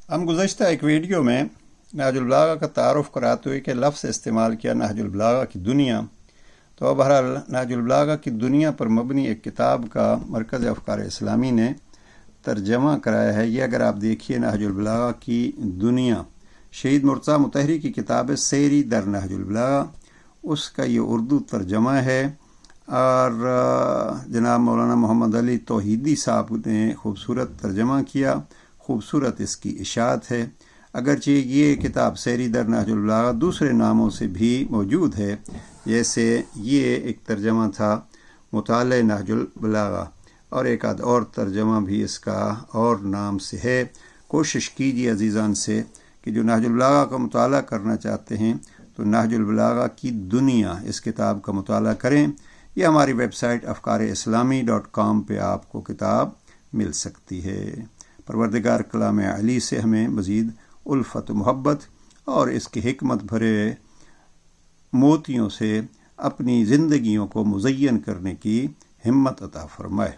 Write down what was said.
ہم گزشتہ ایک ویڈیو میں نہج البلاغہ کا تعارف کراتے ہوئے کہ لفظ استعمال کیا نہج البلاغہ کی دنیا، تو بہرحال نہج البلاغہ کی دنیا پر مبنی ایک کتاب کا مرکز افکار اسلامی نے ترجمہ کرایا ہے۔ یہ اگر آپ دیکھیے نہج البلاغہ کی دنیا، شہید مرتضیٰ مطہری کی کتاب ہے سیری در نہج البلاغہ، اس کا یہ اردو ترجمہ ہے اور جناب مولانا محمد علی توحیدی صاحب نے خوبصورت ترجمہ کیا، خوبصورت اس کی اشاعت ہے۔ اگرچہ یہ کتاب سیری در نہج البلاغہ دوسرے ناموں سے بھی موجود ہے، جیسے یہ ایک ترجمہ تھا مطالعہ نہج البلاغہ، اور ایک آدھ اور ترجمہ بھی اس کا اور نام سے ہے۔ کوشش کیجیے عزیزان سے کہ جو نہج البلاغہ کا مطالعہ کرنا چاہتے ہیں تو نہج البلاغہ کی دنیا اس کتاب کا مطالعہ کریں۔ یہ ہماری ویب سائٹ افکاراسلامی.com پہ آپ کو کتاب مل سکتی ہے۔ پروردگار کلام علی سے ہمیں مزید الفت و محبت اور اس کی حکمت بھرے موتیوں سے اپنی زندگیوں کو مزین کرنے کی ہمت عطا فرمائے۔